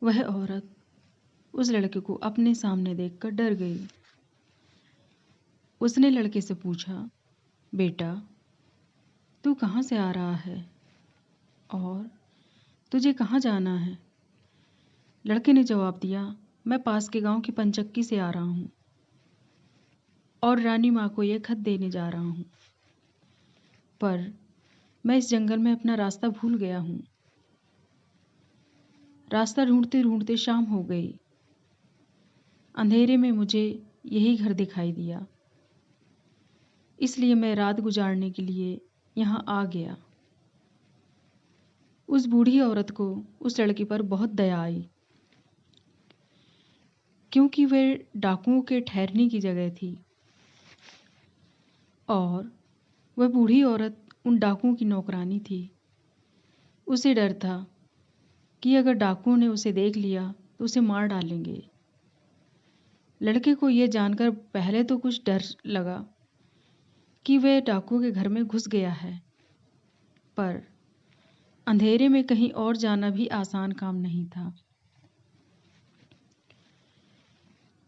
वह औरत उस लड़के को अपने सामने देखकर डर गई। उसने लड़के से पूछा, बेटा, तू कहाँ से आ रहा है और तुझे कहाँ जाना है? लड़के ने जवाब दिया, मैं पास के गांव की पंचक्की से आ रहा हूँ और रानी माँ को यह खत देने जा रहा हूँ, पर मैं इस जंगल में अपना रास्ता भूल गया हूँ। रास्ता ढूंढते ढूंढते शाम हो गई। अंधेरे में मुझे यही घर दिखाई दिया, इसलिए मैं रात गुजारने के लिए यहाँ आ गया। उस बूढ़ी औरत को उस लड़के पर बहुत दया आई, क्योंकि वह डाकुओं के ठहरने की जगह थी और वह बूढ़ी औरत उन डाकुओं की नौकरानी थी। उसे डर था कि अगर डाकुओं ने उसे देख लिया तो उसे मार डालेंगे। लड़के को यह जानकर पहले तो कुछ डर लगा कि वह डाकुओं के घर में घुस गया है, पर अंधेरे में कहीं और जाना भी आसान काम नहीं था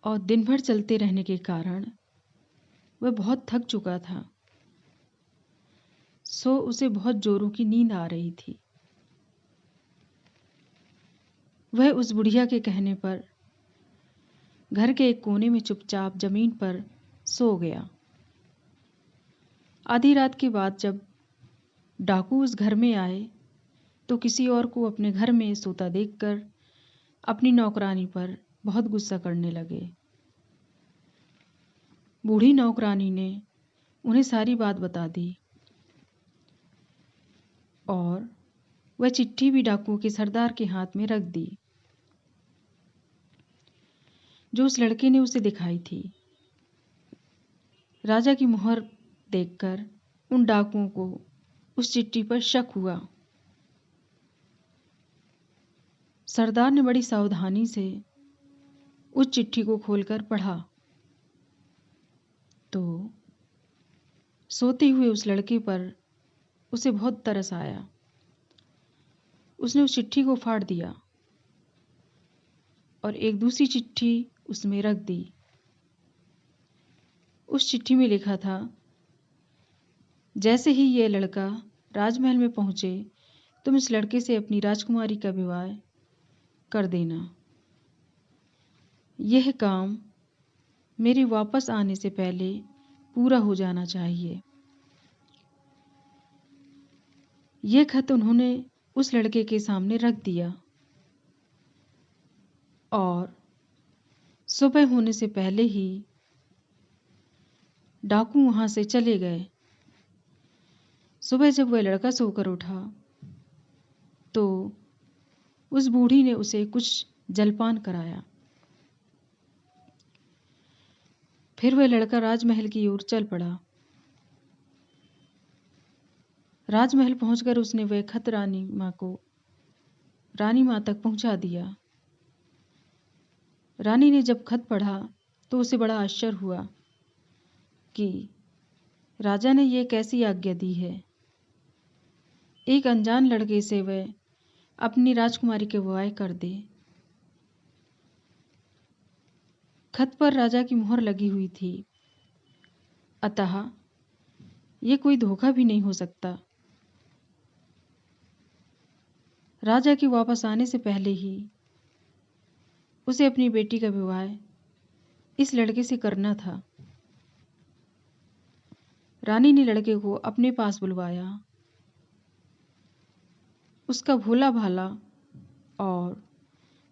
और दिन भर चलते रहने के कारण वह बहुत थक चुका था, सो उसे बहुत जोरों की नींद आ रही थी। वह उस बुढ़िया के कहने पर घर के एक कोने में चुपचाप जमीन पर सो गया। आधी रात के बाद जब डाकू उस घर में आए तो किसी और को अपने घर में सोता देखकर अपनी नौकरानी पर बहुत गुस्सा करने लगे। बूढ़ी नौकरानी ने उन्हें सारी बात बता दी और वह चिट्ठी भी डाकुओं के सरदार के हाथ में रख दी, जो उस लड़के ने उसे दिखाई थी। राजा की मुहर देखकर उन डाकुओं को उस चिट्ठी पर शक हुआ। सरदार ने बड़ी सावधानी से उस चिट्ठी को खोलकर पढ़ा तो सोते हुए उस लड़के पर उसे बहुत तरस आया। उसने उस चिट्ठी को फाड़ दिया और एक दूसरी चिट्ठी उसमें रख दी। उस चिट्ठी में लिखा था, जैसे ही यह लड़का राजमहल में पहुंचे तुम इस लड़के से अपनी राजकुमारी का विवाह कर देना। यह काम मेरे वापस आने से पहले पूरा हो जाना चाहिए। यह खत उन्होंने उस लड़के के सामने रख दिया और सुबह होने से पहले ही डाकू वहां से चले गए। सुबह जब वह लड़का सोकर उठा तो उस बूढ़ी ने उसे कुछ जलपान कराया। फिर वह लड़का राजमहल की ओर चल पड़ा। राजमहल पहुंचकर उसने वह खत रानी माँ तक पहुंचा दिया। रानी ने जब खत पढ़ा तो उसे बड़ा आश्चर्य हुआ कि राजा ने यह कैसी आज्ञा दी है। एक अनजान लड़के से वह अपनी राजकुमारी के विवाह कर दे। खत पर राजा की मुहर लगी हुई थी, अतः यह कोई धोखा भी नहीं हो सकता। राजा के वापस आने से पहले ही उसे अपनी बेटी का विवाह इस लड़के से करना था। रानी ने लड़के को अपने पास बुलवाया। उसका भोला भाला और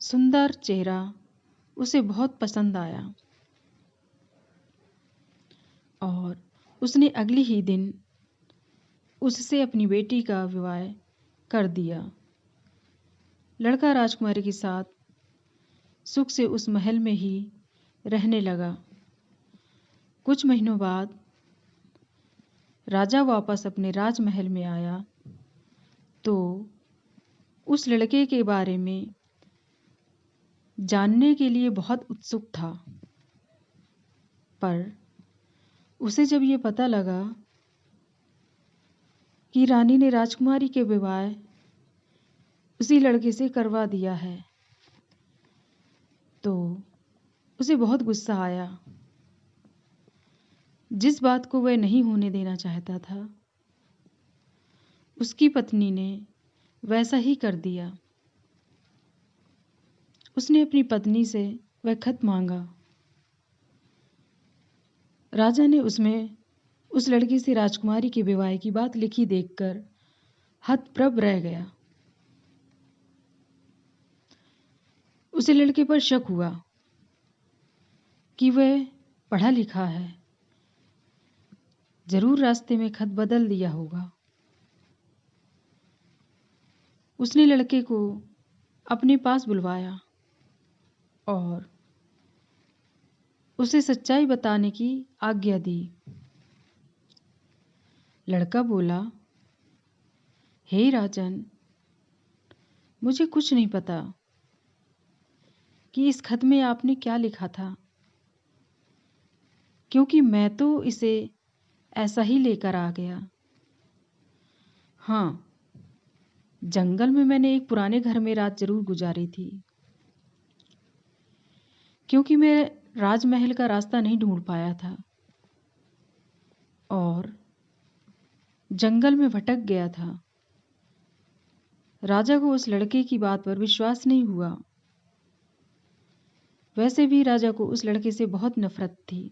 सुंदर चेहरा उसे बहुत पसंद आया और उसने अगले ही दिन उससे अपनी बेटी का विवाह कर दिया। लड़का राजकुमारी के साथ सुख से उस महल में ही रहने लगा। कुछ महीनों बाद राजा वापस अपने राजमहल में आया तो उस लड़के के बारे में जानने के लिए बहुत उत्सुक था, पर उसे जब ये पता लगा कि रानी ने राजकुमारी के विवाह उसी लड़के से करवा दिया है तो उसे बहुत गुस्सा आया। जिस बात को वह नहीं होने देना चाहता था, उसकी पत्नी ने वैसा ही कर दिया। उसने अपनी पत्नी से वह खत मांगा। राजा ने उसमें उस लड़के से राजकुमारी के विवाह की बात लिखी देखकर हतप्रभ रह गया। उसे लड़के पर शक हुआ कि वह पढ़ा लिखा है, जरूर रास्ते में खत बदल दिया होगा। उसने लड़के को अपने पास बुलवाया और उसे सच्चाई बताने की आज्ञा दी। लड़का बोला, हे राजन, मुझे कुछ नहीं पता कि इस खत में आपने क्या लिखा था, क्योंकि मैं तो इसे ऐसा ही लेकर आ गया। हाँ, जंगल में मैंने एक पुराने घर में रात जरूर गुजारी थी, क्योंकि मैं राजमहल का रास्ता नहीं ढूंढ पाया था और जंगल में भटक गया था। राजा को उस लड़के की बात पर विश्वास नहीं हुआ। वैसे भी राजा को उस लड़के से बहुत नफरत थी।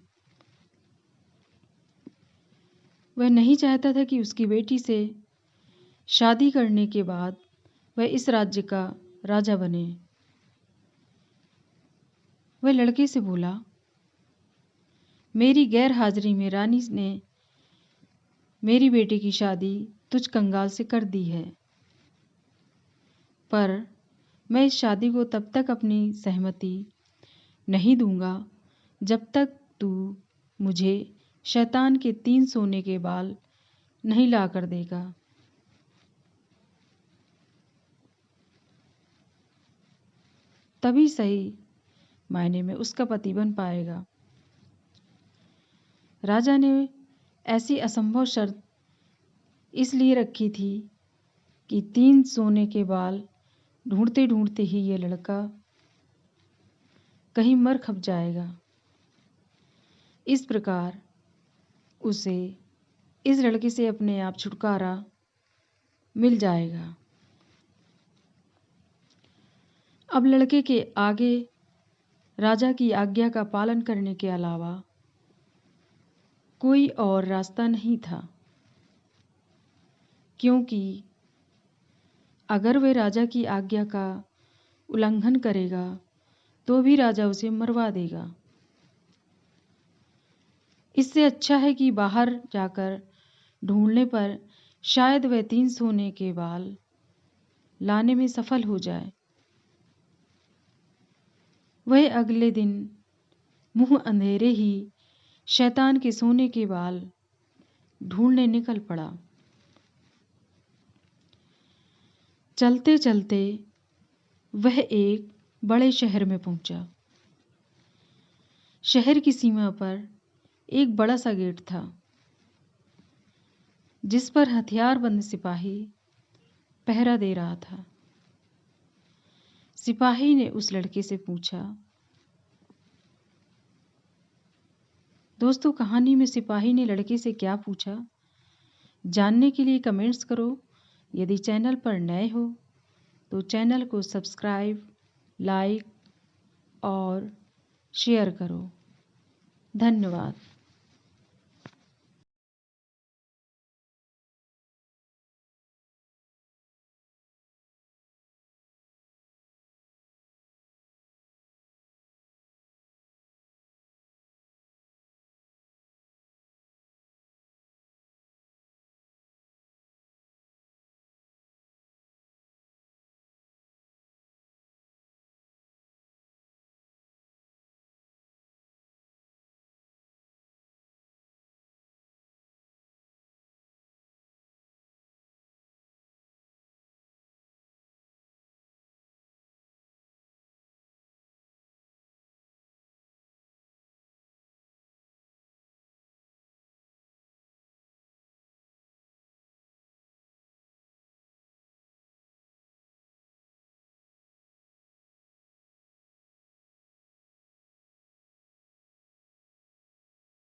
वह नहीं चाहता था कि उसकी बेटी से शादी करने के बाद वह इस राज्य का राजा बने। वह लड़के से बोला, मेरी गैर हाजिरी में रानी ने मेरी बेटी की शादी तुझ कंगाल से कर दी है, पर मैं इस शादी को तब तक अपनी सहमति नहीं दूंगा जब तक तू मुझे शैतान के 3 सोने के बाल नहीं ला कर देगा। तभी सही मायने में उसका पति बन पाएगा। राजा ने ऐसी असंभव शर्त इसलिए रखी थी कि 3 सोने के बाल ढूंढते ढूंढते ही ये लड़का कहीं मर खप जाएगा। इस प्रकार उसे इस लड़के से अपने आप छुटकारा मिल जाएगा। अब लड़के के आगे राजा की आज्ञा का पालन करने के अलावा कोई और रास्ता नहीं था, क्योंकि अगर वह राजा की आज्ञा का उल्लंघन करेगा तो भी राजा उसे मरवा देगा। इससे अच्छा है कि बाहर जाकर ढूंढने पर शायद वह 3 सोने के बाल लाने में सफल हो जाए। वह अगले दिन मुंह अंधेरे ही शैतान के सोने के बाल ढूंढने निकल पड़ा। चलते चलते वह एक बड़े शहर में पहुंचा। शहर की सीमा पर एक बड़ा सा गेट था, जिस पर हथियारबंद सिपाही पहरा दे रहा था। सिपाही ने उस लड़के से पूछा। दोस्तों, कहानी में सिपाही ने लड़के से क्या पूछा, जानने के लिए कमेंट्स करो। यदि चैनल पर नए हो तो चैनल को सब्सक्राइब, लाइक और शेयर करो। धन्यवाद।